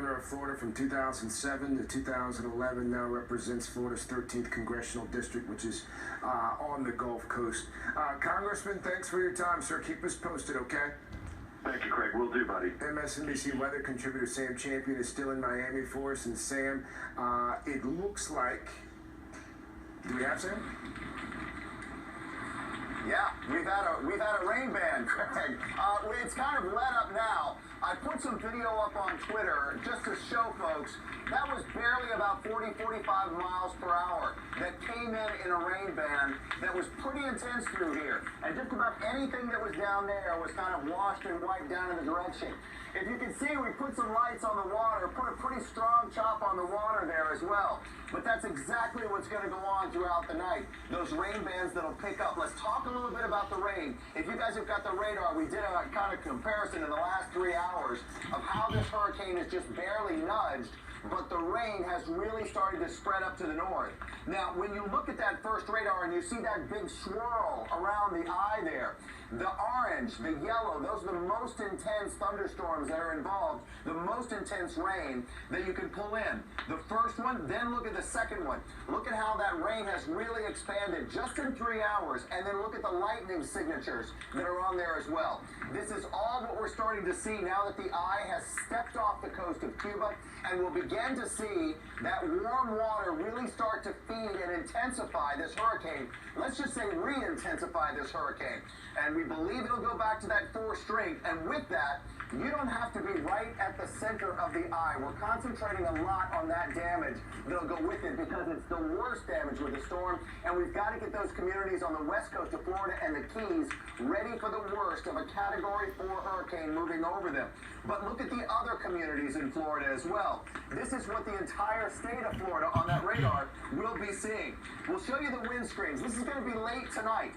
governor of Florida from 2007 to 2011, now represents Florida's 13th congressional district, which is on the Gulf Coast. Congressman, thanks for your time, sir. Keep us posted, okay? Thank you, Craig. Will do, buddy. MSNBC weather contributor Sam Champion is still in Miami for us. And Sam, it looks like... Do we have Sam? Yeah, we've had a rain ban, Craig. It's kind of let up now. I put some video up on Twitter just to show folks that was barely about 40, 45 miles per hour that came in a rain band that was pretty intense through here. And just about anything that was down there was kind of washed and wiped down in the direction. If you can see, we put some lights on the water, put a pretty strong chop on the water there as well. But that's exactly what's going to go on throughout the night. Those rain bands that'll pick up. Let's talk a little bit about the rain. If you guys have got the radar, we did a kind of comparison in the last 3 hours of how this hurricane is just barely nudged, but the rain has really started to spread up to the north. Now, when you look at that first radar and you see that big swirl around the eye there, the orange, the yellow, those are the most intense thunderstorms that are involved, the most intense rain that you can pull in. The first one, then look at the second one. Look at how that rain has really expanded just in 3 hours, and then look at the lightning signatures that are on there as well. This is all what we're starting to see now that the eye has stepped off the coast of Cuba, and we'll begin to see that warm water really start to feed and intensify this hurricane. Let's just say re-intensify this hurricane. And we believe it'll go back to that 4 strength, and with that, you don't have to be right at the center of the eye. We're concentrating a lot on that damage that'll go with it because it's the worst damage with the storm, and we've got to get those communities on the west coast of Florida and the Keys ready for the worst of a Category 4 hurricane moving over them. But look at the other communities in Florida as well. This is what the entire state of Florida on that radar will be seeing. We'll show you the wind screens. This is going to be late tonight.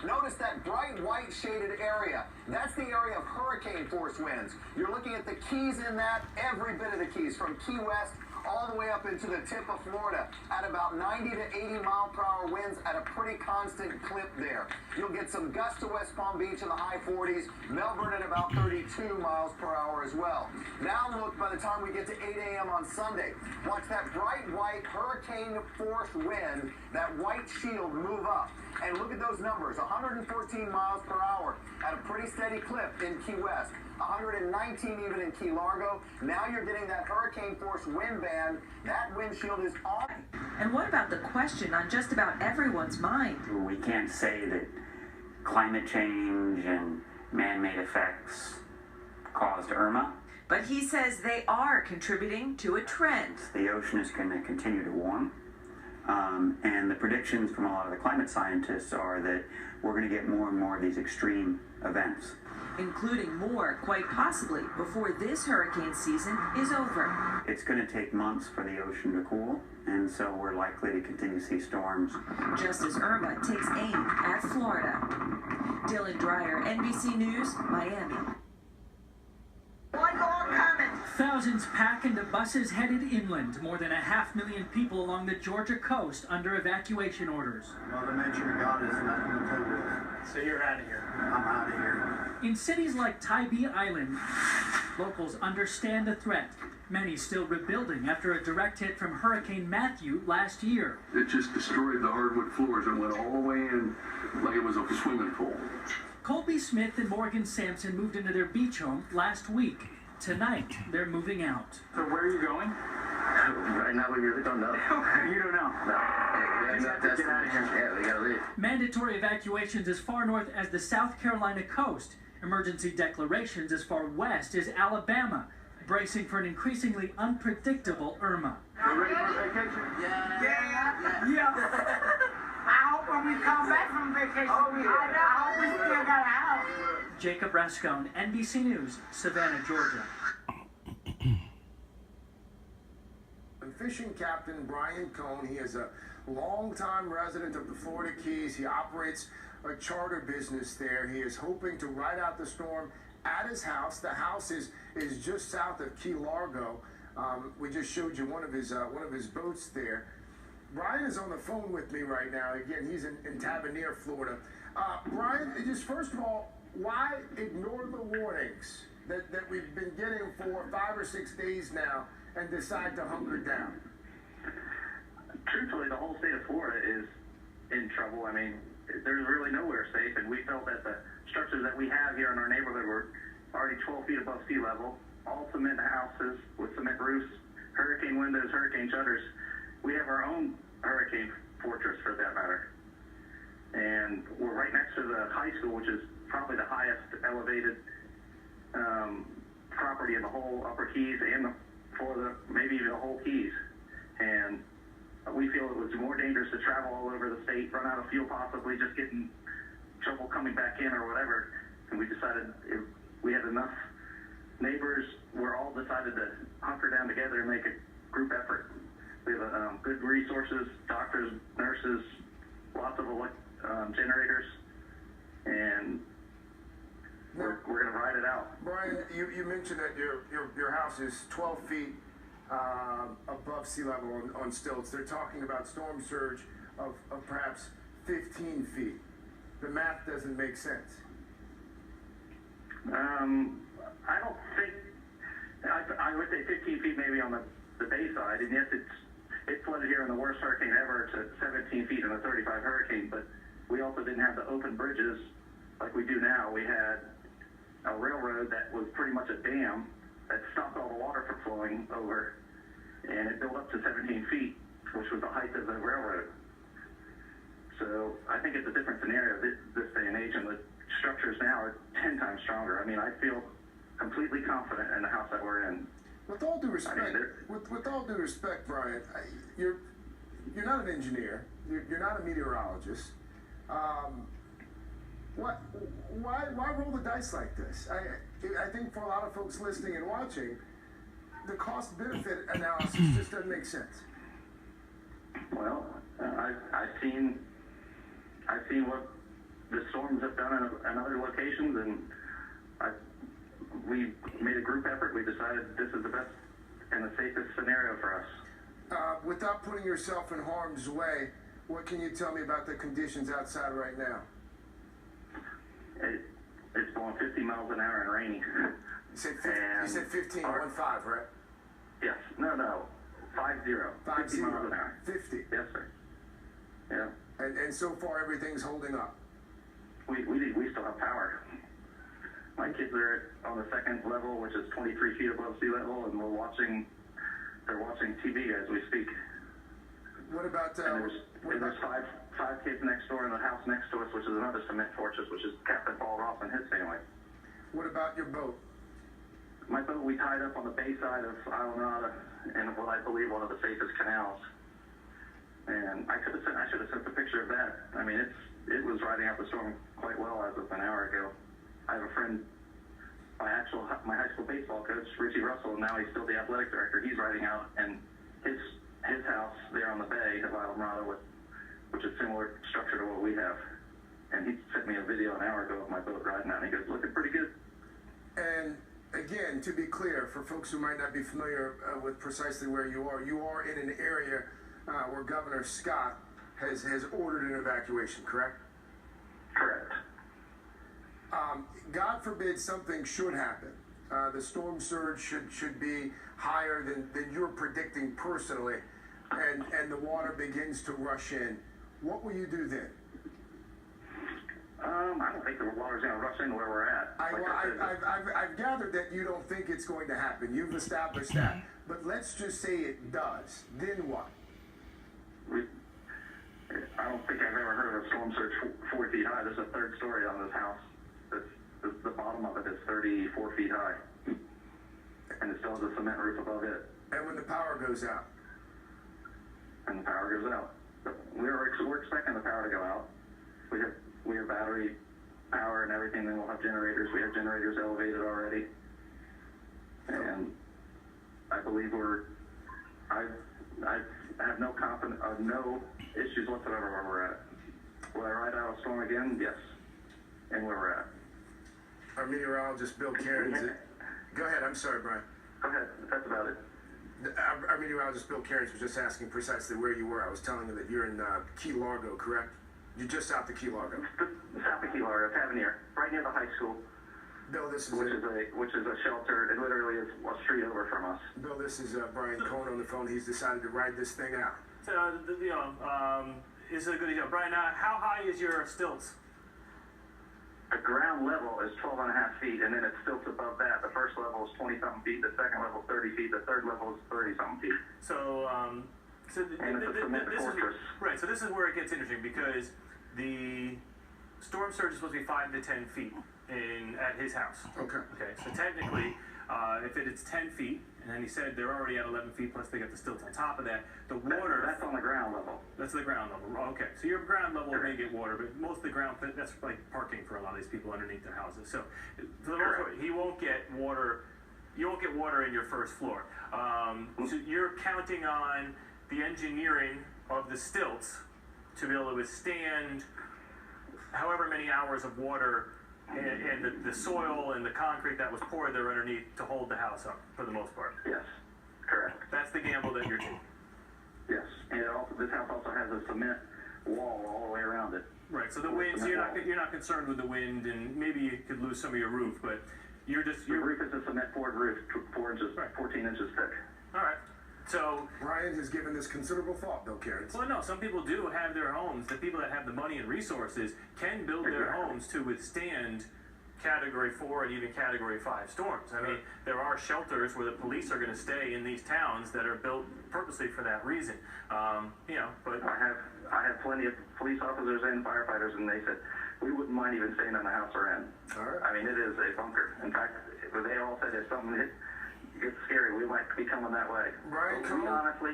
Notice that bright white shaded area. That's the area of hurricane force winds. You're looking at the Keys in that, every bit of the Keys, from Key West all the way up into the tip of Florida at about 90 to 80 mile per hour winds at a pretty constant clip there. You'll get some gusts to West Palm Beach in the high 40s, Melbourne at about 32 miles per hour as well. Now look, by the time we get to 8 a.m. on Sunday, watch that bright white hurricane force wind, that white shield move up. And look at those numbers, 114 miles per hour at a pretty steady clip in Key West, 119 even in Key Largo. Now you're getting that hurricane force wind band. That windshield is on. And what about the question on just about everyone's mind? We can't say that climate change and man-made effects caused Irma. But he says they are contributing to a trend. The ocean is going to continue to warm. And the predictions from a lot of the climate scientists are that we're going to get more and more of these extreme events. Including more, quite possibly, before this hurricane season is over. It's going to take months for the ocean to cool, and so we're likely to continue to see storms. Just as Irma takes aim at Florida. Dylan Dreyer, NBC News, Miami. One more coming. Thousands pack into buses headed inland. More than 500,000 people along the Georgia coast under evacuation orders. Mother Nature and God is nothing to play with. So you're out of here. I'm out of here. In cities like Tybee Island, locals understand the threat. Many still rebuilding after a direct hit from Hurricane Matthew last year. It just destroyed the hardwood floors and went all the way in like it was a swimming pool. Colby Smith and Morgan Sampson moved into their beach home last week. Tonight, they're moving out. So where are you going? Right now we really don't know. You don't know? No. You have to get out of here. Yeah, we gotta leave. Mandatory evacuations as far north as the South Carolina coast. Emergency declarations as far west as Alabama, bracing for an increasingly unpredictable Irma. You ready for vacation? Yeah. I hope when we come back from vacation, I hope we still got a house. Jacob Rascone, NBC News, Savannah, Georgia. Fishing captain Brian Cohn, he is a longtime resident of the Florida Keys. He operates a charter business there. He is hoping to ride out the storm at his house. The house is just south of Key Largo. We just showed you one of his boats there. Brian is on the phone with me right now. Again, he's in Tavernier, Florida. Brian, just first of all, why ignore the warnings? that we've been getting for 5 or 6 days now and decide to hunker down? Truthfully, the whole state of Florida is in trouble. I mean, there's really nowhere safe, and we felt that the structures that we have here in our neighborhood were already 12 feet above sea level, all cement houses with cement roofs, hurricane windows, hurricane shutters. We have our own hurricane fortress, for that matter. And we're right next to the high school, which is probably the highest elevated property in the whole Upper Keys and maybe even the whole Keys. And we feel it was more dangerous to travel all over the state, run out of fuel possibly, just get in trouble coming back in or whatever. And we decided we had enough neighbors, we're all decided to hunker down together and make a group effort. We have good resources, doctors, nurses, lots of generators, and we're going to ride it out. Brian, you mentioned that your house is 12 feet above sea level on stilts. They're talking about storm surge of perhaps 15 feet. The math doesn't make sense. I don't think, I would say 15 feet maybe on the bay side, and yes, it flooded here in the worst hurricane ever to 17 feet in a 35 hurricane, but we also didn't have the open bridges like we do now. We had a railroad that was pretty much a dam that stopped all the water from flowing over, and it built up to 17 feet, which was the height of the railroad. So I think it's a different scenario this day and age, and the structures now are 10 times stronger. I mean, I feel completely confident in the house that we're in. With all due respect, with all due respect, Brian, you're not an engineer. You're not a meteorologist. Why roll the dice like this? I think for a lot of folks listening and watching, the cost-benefit analysis just doesn't make sense. Well, I've seen what the storms have done in other locations, and we made a group effort. We decided this is the best and the safest scenario for us. Without putting yourself in harm's way, what can you tell me about the conditions outside right now? It's blowing 50 miles an hour and raining. You said 15, 1-5, right? Yes. No. 50. 50 miles an hour. 50. Yes, sir. Yeah. And so far everything's holding up. We still have power. My kids are on the second level, which is 23 feet above sea level, and they're watching TV as we speak. What about there's five kids next door in the house next to us, which is another cement fortress, which is Captain Paul Ross and his family. What about your boat? My boat, we tied up on the bay side of Islamorada in what I believe one of the safest canals. And I should have sent a picture of that. I mean, it was riding out the storm quite well as of an hour ago. I have a friend, my high school baseball coach, Richie Russell, and now he's still the athletic director. He's riding out, and his house there on the bay of Islamorada, which is similar structure to what we have. And he sent me a video an hour ago of my boat riding out, and he goes, looking pretty good. And again, to be clear, for folks who might not be familiar with precisely where you are in an area where Governor Scott has ordered an evacuation, correct? Correct. God forbid something should happen. The storm surge should be higher than you're predicting personally, and the water begins to rush in. What will you do then? I don't think the water's going to rush in where we're at. I've gathered that you don't think it's going to happen. You've established that. But let's just say it does. Then what? I don't think I've ever heard of a storm surge 4 feet high. There's a third story on this house. The bottom of it is 34 feet high. And it still has a cement roof above it. And when the power goes out? And the power goes out. We're expecting the power to go out. We have battery power and everything. Then we'll have generators. We have generators elevated already. And I believe I have no confidence, no issues whatsoever where we're at. Will I ride out a storm again? Yes. And where we're at. Our meteorologist, Bill Cairns. Go ahead. I'm sorry, Brian. Go ahead. That's about it. Our meteorologist, Bill Cairns, was just asking precisely where you were. I was telling him that you're in Key Largo, correct? You're just south of Key Largo. South of Key Largo, Tavernier, right near the high school. Bill, this is which is a shelter. It literally is a street over from us. Bill, this is Brian Cohn on the phone. He's decided to ride this thing out. So, is it a good deal? Brian, how high is your stilts? The ground level is 12.5 feet, and then it stilts above that. The first level is 20-something feet. The second level is 30 feet. The third level is 30-something feet. So, and it's a cement fortress. Right. So this is where it gets interesting because the storm surge is supposed to be 5 to 10 feet at his house. Okay. Okay. So technically, if it's 10 feet, and then he said they're already at 11 feet, plus they got the stilts on top of that. The water. That's on the ground level. That's the ground level. Okay. So your ground level may get water, but most of the ground, that's like parking for a lot of these people underneath their houses. So for the most part, he won't get water. You won't get water in your first floor. So you're counting on the engineering of the stilts to be able to withstand however many hours of water and the soil and the concrete that was poured there underneath to hold the house up for the most part. Yes, correct. That's the gamble that you're taking. Yes, and this house also has a cement wall all the way around it. Right. So the wind. So you're not concerned with the wind, and maybe you could lose some of your roof, but your roof is a cement poured roof, 14 inches thick. All right. So Brian has given this considerable thought, Bill Cairns. Well, no, some people do have their homes. The people that have the money and resources can build their homes to withstand Category 4 and even Category 5 storms. I mean, there are shelters where the police are going to stay in these towns that are built purposely for that reason. But I have plenty of police officers and firefighters, and they said we wouldn't mind even staying in the house we're in. All right. I mean, it is a bunker. In fact, they all said if something gets scary, we might be coming that way. Brian, honestly,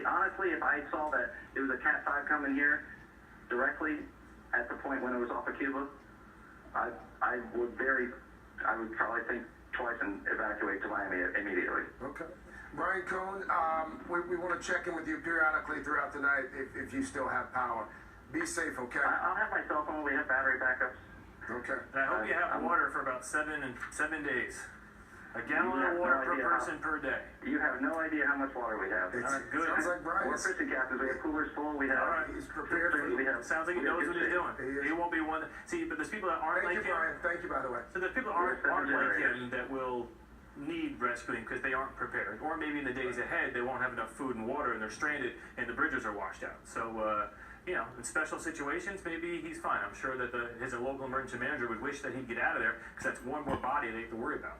if I saw that it was a Cat 5 coming here directly at the point when it was off of Cuba, I would probably think twice and evacuate to Miami immediately. Okay. Brian Cohn, we want to check in with you periodically throughout the night if you still have power. Be safe, okay? I'll have my cell phone. We have battery backups. Okay. And I hope you have water for about 7 days. A gallon of water per person per day. You have no idea how much water we have. Good. Sounds like Brian. We're fishing captains. We have coolers full. We have. All right. He's prepared for it. Sounds like he knows what he's doing. He won't be one. See, but there's people that aren't like him. Brian. Thank you, by the way. So there's people that aren't like him that will need rescuing because they aren't prepared. Or maybe in the days ahead, they won't have enough food and water and they're stranded and the bridges are washed out. So, in special situations, maybe he's fine. I'm sure that his local emergency manager would wish that he'd get out of there because that's one more body they have to worry about.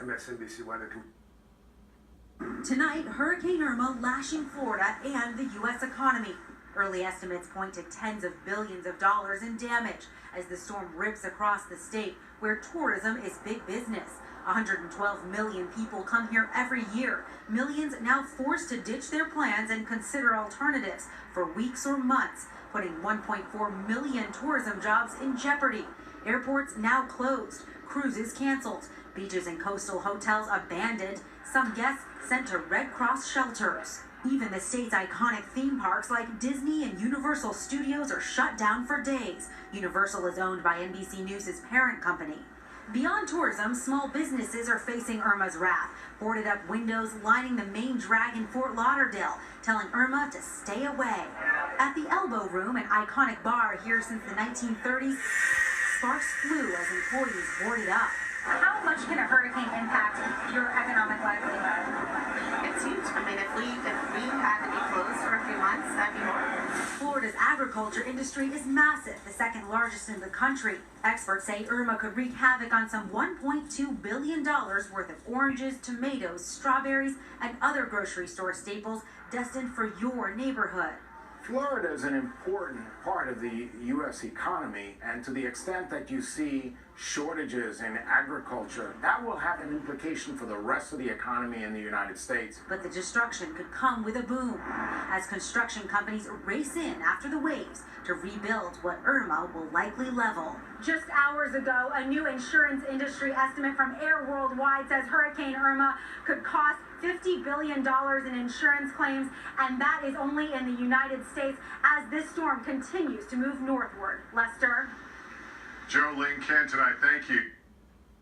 MSNBC weather. Tonight, Hurricane Irma lashing Florida and the U.S. economy. Early estimates point to tens of billions of dollars in damage as the storm rips across the state where tourism is big business. 112 million people come here every year. Millions now forced to ditch their plans and consider alternatives for weeks or months, putting 1.4 million tourism jobs in jeopardy. Airports now closed, cruises canceled, beaches and coastal hotels abandoned, some guests sent to Red Cross shelters. Even the state's iconic theme parks like Disney and Universal Studios are shut down for days. Universal is owned by NBC News' parent company. Beyond tourism, small businesses are facing Irma's wrath. Boarded up windows lining the main drag in Fort Lauderdale, telling Irma to stay away. At the Elbow Room, an iconic bar here since the 1930s, sparks flew as employees boarded up. How much can a hurricane impact your economic livelihood? It's huge. I mean, if we had to be closed for a few months, that'd be horrible. Florida's agriculture industry is massive, the second largest in the country. Experts say Irma could wreak havoc on some $1.2 billion worth of oranges, tomatoes, strawberries, and other grocery store staples destined for your neighborhood. Florida is an important part of the U.S. economy, and to the extent that you see shortages in agriculture, that will have an implication for the rest of the economy in the United States. But the destruction could come with a boom, as construction companies race in after the waves to rebuild what Irma will likely level. Just hours ago, a new insurance industry estimate from Air Worldwide says Hurricane Irma could cost $50 billion in insurance claims, and that is only in the United States as this storm continues to move northward. Lester? Joe Lynn Kent tonight, thank you.